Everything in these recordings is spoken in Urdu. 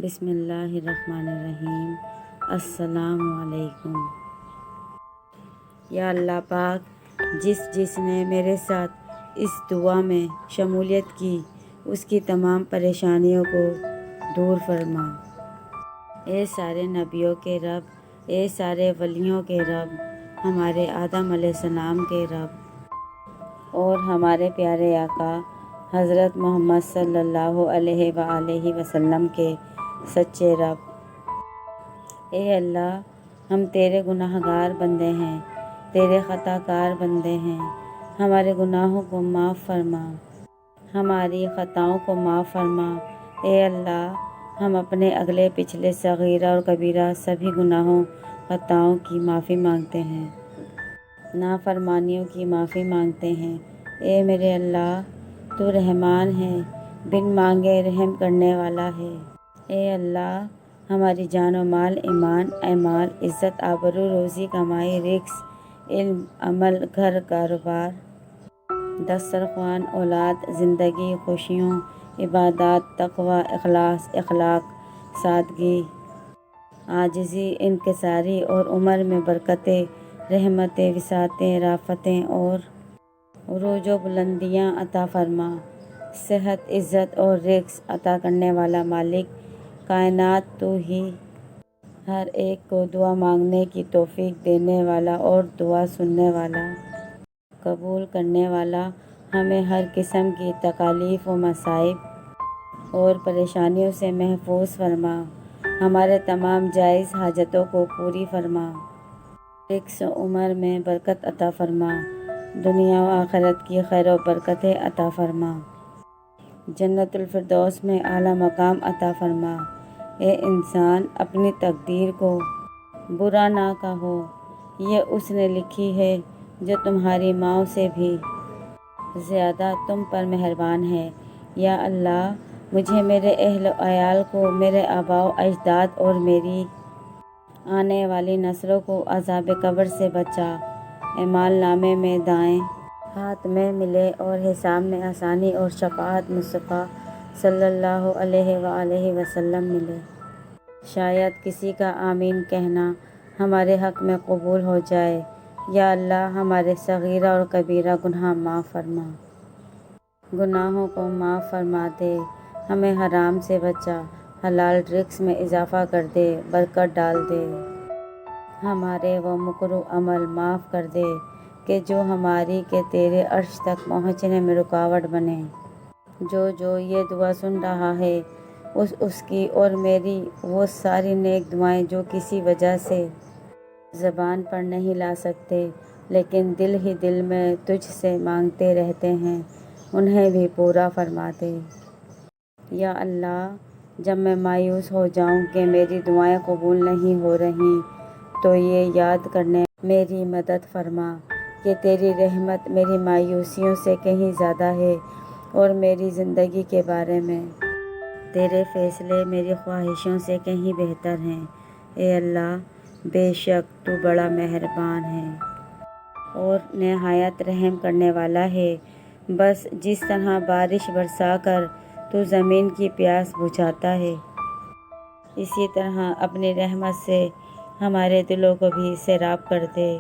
بسم اللہ الرحمن الرحیم۔ السلام علیکم۔ یا اللہ پاک، جس نے میرے ساتھ اس دعا میں شمولیت کی اس کی تمام پریشانیوں کو دور فرما۔ اے سارے نبیوں کے رب، اے سارے ولیوں کے رب، ہمارے آدم علیہ السلام کے رب اور ہمارے پیارے آقا حضرت محمد صلی اللہ علیہ وآلہ وسلم کے سچے رب۔ اے اللہ، ہم تیرے گناہ گار بندے ہیں، تیرے خطا کار بندے ہیں، ہمارے گناہوں کو معاف فرما، ہماری خطاؤں کو معاف فرما۔ اے اللہ، ہم اپنے اگلے پچھلے صغیرہ اور کبیرہ سبھی گناہوں خطاؤں کی معافی مانگتے ہیں، نافرمانیوں کی معافی مانگتے ہیں۔ اے میرے اللہ، تو رحمان ہے، بن مانگے رحم کرنے والا ہے۔ اے اللہ، ہماری جان و مال، ایمان اعمال، عزت آبرو، روزی کمائی، رزق، علم عمل، گھر کاروبار، دسترخوان، اولاد، زندگی، خوشیوں، عبادات، تقوی، اخلاص، اخلاق، سادگی، عاجزی، انکساری اور عمر میں برکتیں، رحمتیں، وسعتیں، رافتیں اور عروج و بلندیاں عطا فرما۔ صحت، عزت اور رزق عطا کرنے والا مالک کائنات تو ہی، ہر ایک کو دعا مانگنے کی توفیق دینے والا اور دعا سننے والا، قبول کرنے والا، ہمیں ہر قسم کی تکالیف و مصائب اور پریشانیوں سے محفوظ فرما، ہمارے تمام جائز حاجتوں کو پوری فرما، رزق و عمر میں برکت عطا فرما، دنیا و آخرت کی خیر و برکتیں عطا فرما، جنت الفردوس میں اعلیٰ مقام عطا فرما۔ اے انسان، اپنی تقدیر کو برا نہ کہو، یہ اس نے لکھی ہے جو تمہاری ماؤں سے بھی زیادہ تم پر مہربان ہے۔ یا اللہ، مجھے، میرے اہل و عیال کو، میرے آباء و اجداد اور میری آنے والی نسلوں کو عذاب قبر سے بچا۔ اعمال نامے میں دائیں ہاتھ میں ملے اور حساب میں آسانی اور شفاعت مصطفیٰ صلی اللہ علیہ وآلہ وسلم ملے۔ شاید کسی کا آمین کہنا ہمارے حق میں قبول ہو جائے۔ یا اللہ، ہمارے صغیرہ اور کبیرہ گناہ معاف فرما، گناہوں کو معاف فرما دے، ہمیں حرام سے بچا، حلال رزق میں اضافہ کر دے، برکت ڈال دے، ہمارے وہ مکروہ عمل معاف کر دے کہ جو ہماری کہ تیرے عرش تک پہنچنے میں رکاوٹ بنے۔ جو یہ دعا سن رہا ہے، اس کی اور میری وہ ساری نیک دعائیں جو کسی وجہ سے زبان پر نہیں لا سکتے لیکن دل ہی دل میں تجھ سے مانگتے رہتے ہیں، انہیں بھی پورا فرما دے۔ یا اللہ، جب میں مایوس ہو جاؤں کہ میری دعائیں قبول نہیں ہو رہیں تو یہ یاد کرنے میری مدد فرما کہ تیری رحمت میری مایوسیوں سے کہیں زیادہ ہے اور میری زندگی کے بارے میں تیرے فیصلے میری خواہشوں سے کہیں بہتر ہیں۔ اے اللہ، بے شک تو بڑا مہربان ہے اور نہایت رحم کرنے والا ہے۔ بس جس طرح بارش برسا کر تو زمین کی پیاس بجھاتا ہے، اسی طرح اپنی رحمت سے ہمارے دلوں کو بھی سیراب کر دے۔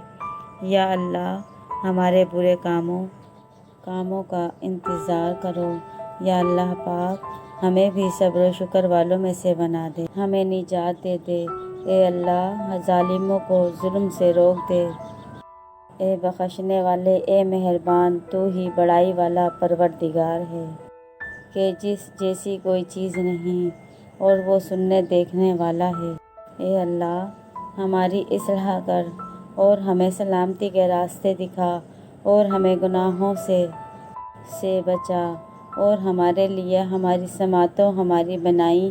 یا اللہ، ہمارے برے کاموں کا انتظار کرو۔ یا اللہ پاک، ہمیں بھی صبر و شکر والوں میں سے بنا دے، ہمیں نجات دے دے۔ اے اللہ، ظالموں کو ظلم سے روک دے۔ اے بخشنے والے، اے مہربان، تو ہی بڑائی والا پروردگار ہے کہ جس جیسی کوئی چیز نہیں اور وہ سننے دیکھنے والا ہے۔ اے اللہ، ہماری اصلاح کر اور ہمیں سلامتی کے راستے دکھا اور ہمیں گناہوں سے بچا اور ہمارے لیے ہماری سماعتوں، ہماری بنائی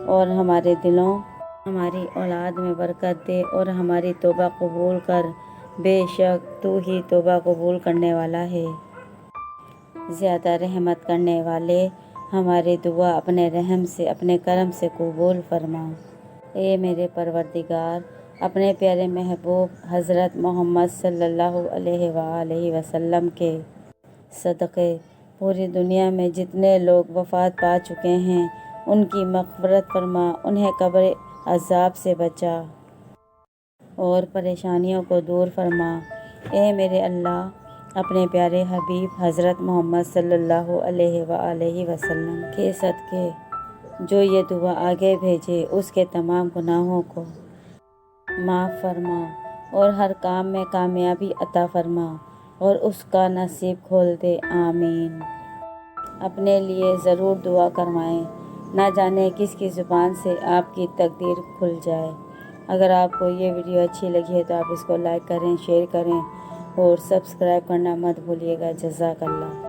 اور ہمارے دلوں، ہماری اولاد میں برکت دے اور ہماری توبہ قبول کر۔ بے شک تو ہی توبہ قبول کرنے والا ہے، زیادہ رحمت کرنے والے، ہماری دعا اپنے رحم سے، اپنے کرم سے قبول فرما۔ اے میرے پروردگار، اپنے پیارے محبوب حضرت محمد صلی اللہ علیہ وآلہ وسلم کے صدقے پوری دنیا میں جتنے لوگ وفات پا چکے ہیں ان کی مغفرت فرما، انہیں قبر عذاب سے بچا اور پریشانیوں کو دور فرما۔ اے میرے اللہ، اپنے پیارے حبیب حضرت محمد صلی اللہ علیہ وآلہ وسلم کے صدقے جو یہ دعا آگے بھیجے، اس کے تمام گناہوں کو معاف فرما اور ہر کام میں کامیابی عطا فرما اور اس کا نصیب کھول دے، آمین۔ اپنے لیے ضرور دعا کروائیں، نہ جانے کس کی زبان سے آپ کی تقدیر کھل جائے۔ اگر آپ کو یہ ویڈیو اچھی لگی ہے تو آپ اس کو لائک کریں، شیئر کریں اور سبسکرائب کرنا مت بھولیے گا۔ جزاک اللہ۔